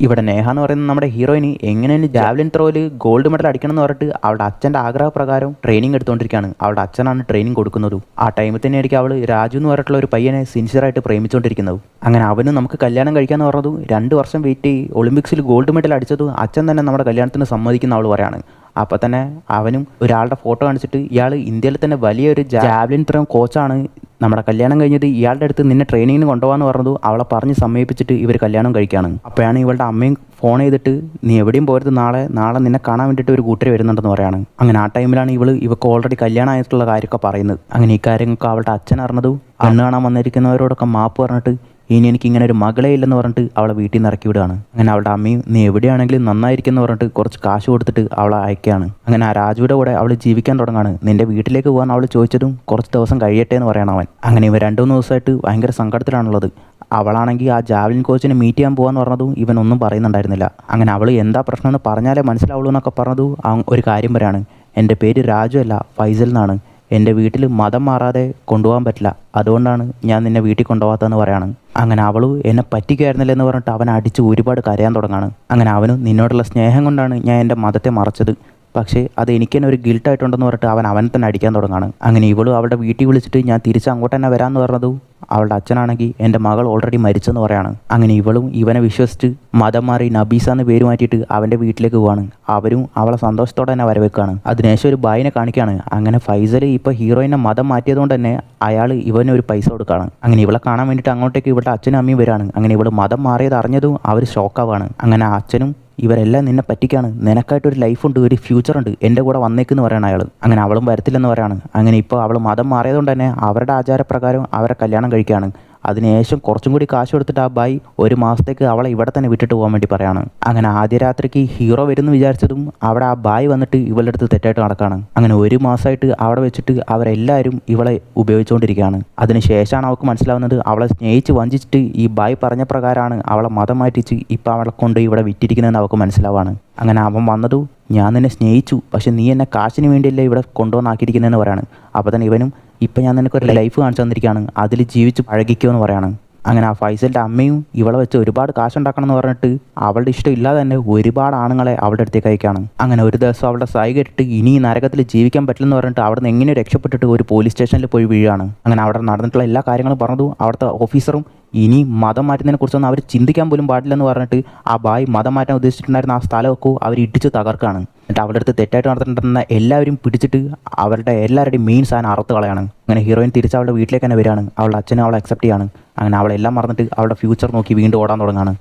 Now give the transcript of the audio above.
ഇവിടെ നേഹ എന്ന് പറയുന്ന നമ്മുടെ ഹീറോയിന് എങ്ങനെയാണ് ജാവലിൻ ത്രോയിൽ ഗോൾഡ് മെഡൽ അടിക്കണം എന്ന് പറഞ്ഞിട്ട് അവളുടെ അച്ഛൻ്റെ ആഗ്രഹപ്രകാരം ട്രെയിനിങ് എടുത്തുകൊണ്ടിരിക്കുകയാണ്. അവളുടെ അച്ഛനാണ് ട്രെയിനിങ് കൊടുക്കുന്നത്. ആ ടൈമിൽ തന്നെയായിരിക്കും അവൾ രാജു എന്ന് പറഞ്ഞിട്ടുള്ള ഒരു പയ്യനെ സിൻസിയറായിട്ട് പ്രേമിച്ചുകൊണ്ടിരിക്കുന്നത്. അങ്ങനെ അവന് നമുക്ക് കല്യാണം കഴിക്കാമെന്ന് പറഞ്ഞതു 2 വർഷം വെയിറ്റ് ചെയ്ത് ഒളിമ്പിക്സിൽ ഗോൾഡ് മെഡൽ അടിച്ചത് അച്ഛൻ തന്നെ നമ്മുടെ കല്യാണത്തിന് സമ്മതിക്കുന്ന അവൾ പറയാണ്. അപ്പോൾ തന്നെ അവനും ഒരാളുടെ ഫോട്ടോ കാണിച്ചിട്ട് ഇയാൾ ഇന്ത്യയിൽ തന്നെ വലിയൊരു ജാവലിൻ ത്രോ കോച്ചാണ്, നമ്മുടെ കല്യാണം കഴിഞ്ഞത് ഇയാളുടെ അടുത്ത് നിന്നെ ട്രെയിനിങ്ങിന് കൊണ്ടുപോകാന്ന് പറഞ്ഞതു അവളെ പറഞ്ഞ് സമയിപ്പിച്ചിട്ട് ഇവർ കല്യാണം കഴിക്കുകയാണ്. അപ്പോഴാണ് ഇവളുടെ അമ്മയും ഫോൺ ചെയ്തിട്ട് നീ എവിടെയും പോരുത്, നാളെ നിന്നെ കാണാൻ വേണ്ടിയിട്ട് ഒരു കൂട്ടർ വരുന്നുണ്ടെന്ന് പറയാണ്. അങ്ങനെ ആ ടൈമിലാണ് ഇവൾക്ക് ഓൾറെഡി കല്യാണം ആയിട്ടുള്ള കാര്യമൊക്കെ പറയുന്നത്. അങ്ങനെ ഈ കാര്യങ്ങളൊക്കെ അവളുടെ അച്ഛൻ അറിഞ്ഞതു കണ്ണ് കാണാൻ വന്നിരിക്കുന്നവരോടൊക്കെ മാപ്പ് പറഞ്ഞിട്ട് ഇനി എനിക്ക് ഇങ്ങനെ ഒരു മകളെ ഇല്ലെന്ന് പറഞ്ഞിട്ട് അവളെ വീട്ടിൽ നിന്ന് ഇറക്കി വിടുകയാണ്. അങ്ങനെ അവളുടെ അമ്മയും നീ എവിടെയാണെങ്കിലും നന്നായിരിക്കുമെന്ന് പറഞ്ഞിട്ട് കുറച്ച് കാശ് കൊടുത്തിട്ട് അവളെ അയക്കുകയാണ്. അങ്ങനെ ആ രാജുവിൻ്റെ കൂടെ അവൾ ജീവിക്കാൻ തുടങ്ങാണ്. നിന്റെ വീട്ടിലേക്ക് പോകാൻ അവൾ ചോദിച്ചതും കുറച്ച് ദിവസം കഴിയട്ടെ എന്ന് പറയണം അവൻ. അങ്ങനെ ഇവ 2-3 ദിവസമായിട്ട് ഭയങ്കര സങ്കടത്തിലാണുള്ളത്. അവളാണെങ്കിൽ ആ ജാവലിൻ കോച്ചിനെ മീറ്റ് ചെയ്യാൻ പോകാന്ന് പറഞ്ഞതും ഇവനൊന്നും പറയുന്നുണ്ടായിരുന്നില്ല. അങ്ങനെ അവൾ എന്താ പ്രശ്നം എന്ന് പറഞ്ഞാലേ മനസ്സിലാവുള്ളൂ എന്നൊക്കെ പറഞ്ഞതു ഒരു കാര്യം പറയാണ്, എൻ്റെ പേര് രാജു അല്ല ഫൈസൽ എന്നാണ്, എൻ്റെ വീട്ടിൽ മതം മാറാതെ കൊണ്ടുപോകാൻ പറ്റില്ല, അതുകൊണ്ടാണ് ഞാൻ നിന്നെ വീട്ടിൽ കൊണ്ടുപോകാത്തതെന്ന് പറയാണ്. അങ്ങനെ അവൾ എന്നെ പറ്റിക്കായിരുന്നില്ല എന്ന് പറഞ്ഞിട്ട് അവൻ അടിച്ച് ഒരുപാട് കരയാൻ തുടങ്ങാണ്. അങ്ങനെ അവനും നിന്നോടുള്ള സ്നേഹം കൊണ്ടാണ് ഞാൻ എൻ്റെ മതത്തെ മറച്ചത്, പക്ഷേ അത് എനിക്ക് തന്നെ ഒരു ഗിൽട്ടായിട്ടുണ്ടെന്ന് പറഞ്ഞിട്ട് അവനെ തന്നെ അടിക്കാൻ തുടങ്ങാണ്. അങ്ങനെ ഇവളും അവളുടെ വീട്ടിൽ വിളിച്ചിട്ട് ഞാൻ തിരിച്ച് അങ്ങോട്ട് തന്നെ വരാമെന്ന് പറഞ്ഞതു അവളുടെ അച്ഛനാണെങ്കിൽ എൻ്റെ മകൾ ഓൾറെഡി മരിച്ചെന്ന് പറയാണ്. അങ്ങനെ ഇവനെ വിശ്വസിച്ച് മതം മാറി നബീസ എന്ന് പേര് മാറ്റിയിട്ട് അവൻ്റെ വീട്ടിലേക്ക് പോവാണ്. അവരും അവളെ സന്തോഷത്തോടെ തന്നെ വരവേക്കാണ്. അതിനുശേഷം ഒരു ബായിനെ കാണിക്കുകയാണ്. അങ്ങനെ ഫൈസൽ ഇപ്പോൾ ഹീറോയിനെ മതം മാറ്റിയതുകൊണ്ട് തന്നെ അയാൾ ഇവന് ഒരു പൈസ കൊടുക്കുകയാണ്. അങ്ങനെ ഇവളെ കാണാൻ വേണ്ടിയിട്ട് അങ്ങോട്ടേക്ക് ഇവളുടെ അച്ഛനും അമ്മയും വരികയാണ്. അങ്ങനെ ഇവൾ മതം മാറിയത് അറിഞ്ഞതും അവർ ഷോക്കാവാണ്. അങ്ങനെ അച്ഛനും ഇവരെല്ലാം നിന്നെ പറ്റിക്കാണ്, നിനക്കായിട്ടൊരു ലൈഫുണ്ട്, ഒരു ഫ്യൂച്ചറുണ്ട്, എൻ്റെ കൂടെ വന്നേക്കെന്ന് പറയണം അയാൾ. അങ്ങനെ അവളും വരത്തില്ലെന്ന് പറയാണ്. അങ്ങനെ ഇപ്പോൾ അവൾ മതം മാറിയതുകൊണ്ട് തന്നെ അവരുടെ ആചാരപ്രകാരം അവരെ കല്യാണം കഴിക്കുകയാണ്. അതിനുശേഷം കുറച്ചും കൂടി കാശ് കൊടുത്തിട്ട് ആ ബായി 1 മാസത്തേക്ക് അവളെ ഇവിടെ തന്നെ വിട്ടിട്ട് പോകാൻ വേണ്ടി പറയാണ്. അങ്ങനെ ആദ്യ രാത്രിക്ക് ഹീറോ വരുമെന്ന് വിചാരിച്ചതും അവിടെ ആ ബായി വന്നിട്ട് ഇവളുടെ അടുത്ത് തെറ്റായിട്ട് നടക്കുകയാണ്. അങ്ങനെ 1 മാസമായിട്ട് അവിടെ വെച്ചിട്ട് അവരെല്ലാവരും ഇവളെ ഉപയോഗിച്ചുകൊണ്ടിരിക്കുകയാണ്. അതിനുശേഷമാണ് അവൾക്ക് മനസ്സിലാവുന്നത് അവളെ സ്നേഹിച്ച് വഞ്ചിച്ചിട്ട് ഈ ബായി പറഞ്ഞ പ്രകാരമാണ് അവളെ മതം മാറ്റിച്ച് ഇപ്പം അവളെ കൊണ്ട് ഇവിടെ വിറ്റിരിക്കുന്നതെന്ന് അവൾക്ക് മനസ്സിലാവാണ്. അങ്ങനെ അവൻ വന്നതു ഞാൻ നിന്നെ സ്നേഹിച്ചു, പക്ഷെ നീ എന്നെ കാശിന് വേണ്ടിയല്ലേ ഇവിടെ കൊണ്ടുവന്നാക്കിയിരിക്കുന്നതെന്ന് പറയാണ്. അപ്പോൾ തന്നെ ഇവനും ഇപ്പം ഞാൻ നിനക്കൊരു ലൈഫ് കാണിച്ചു തന്നിരിക്കുകയാണ്, അതിൽ ജീവിച്ച് പഴകിക്കുമെന്ന് പറയാണ്. അങ്ങനെ ആ ഫൈസലിൻ്റെ അമ്മയും ഇവളെ വെച്ച് ഒരുപാട് കാശുണ്ടാക്കണം എന്ന് പറഞ്ഞിട്ട് അവളുടെ ഇഷ്ടം ഇല്ലാതെ തന്നെ ഒരുപാട് ആണുങ്ങളെ അവളുടെ അടുത്തേക്ക് അയക്കുകയാണ്. അങ്ങനെ ഒരു ദിവസം അവളുടെ സൈ കേട്ടിട്ട് ഇനി ഈ നരകത്തിൽ ജീവിക്കാൻ പറ്റില്ലെന്ന് പറഞ്ഞിട്ട് അവിടെ നിന്ന് എങ്ങനെ രക്ഷപ്പെട്ടിട്ട് ഒരു പോലീസ് സ്റ്റേഷനിൽ പോയി വീഴുകയാണ്. അങ്ങനെ അവിടെ നടന്നിട്ടുള്ള എല്ലാ കാര്യങ്ങളും പറഞ്ഞതു അവിടുത്തെ ഓഫീസറും ഇനി മതം മാറ്റുന്നതിനെ കുറിച്ചൊന്നും അവർ ചിന്തിക്കാൻ പോലും പാടില്ലെന്ന് പറഞ്ഞിട്ട് ആ ബായ് മതം മാറ്റാൻ ഉദ്ദേശിച്ചിട്ടുണ്ടായിരുന്ന ആ സ്ഥലമൊക്കെ അവർ ഇടിച്ച് തകർക്കാണ്. എന്നിട്ട് അവളുടെ അടുത്ത് തെറ്റായിട്ട് നടത്തിയിട്ടുണ്ടെന്ന എല്ലാവരും പിടിച്ചിട്ട് അവരുടെ എല്ലാവരുടെയും മെയിൻ സാധനം അറുത്ത് കളയാണ്. അങ്ങനെ ഹീറോയിൻ തിരിച്ച് അവളുടെ വീട്ടിലേക്ക് തന്നെ വരികയാണ്. അവളുടെ അച്ഛനും അവളെ അക്സെപ്റ്റ് ചെയ്യാണ്. അങ്ങനെ അവളെല്ലാം മറന്നിട്ട് അവളുടെ ഫ്യൂച്ചർ നോക്കി വീണ്ടും ഓടാൻ തുടങ്ങാണ്.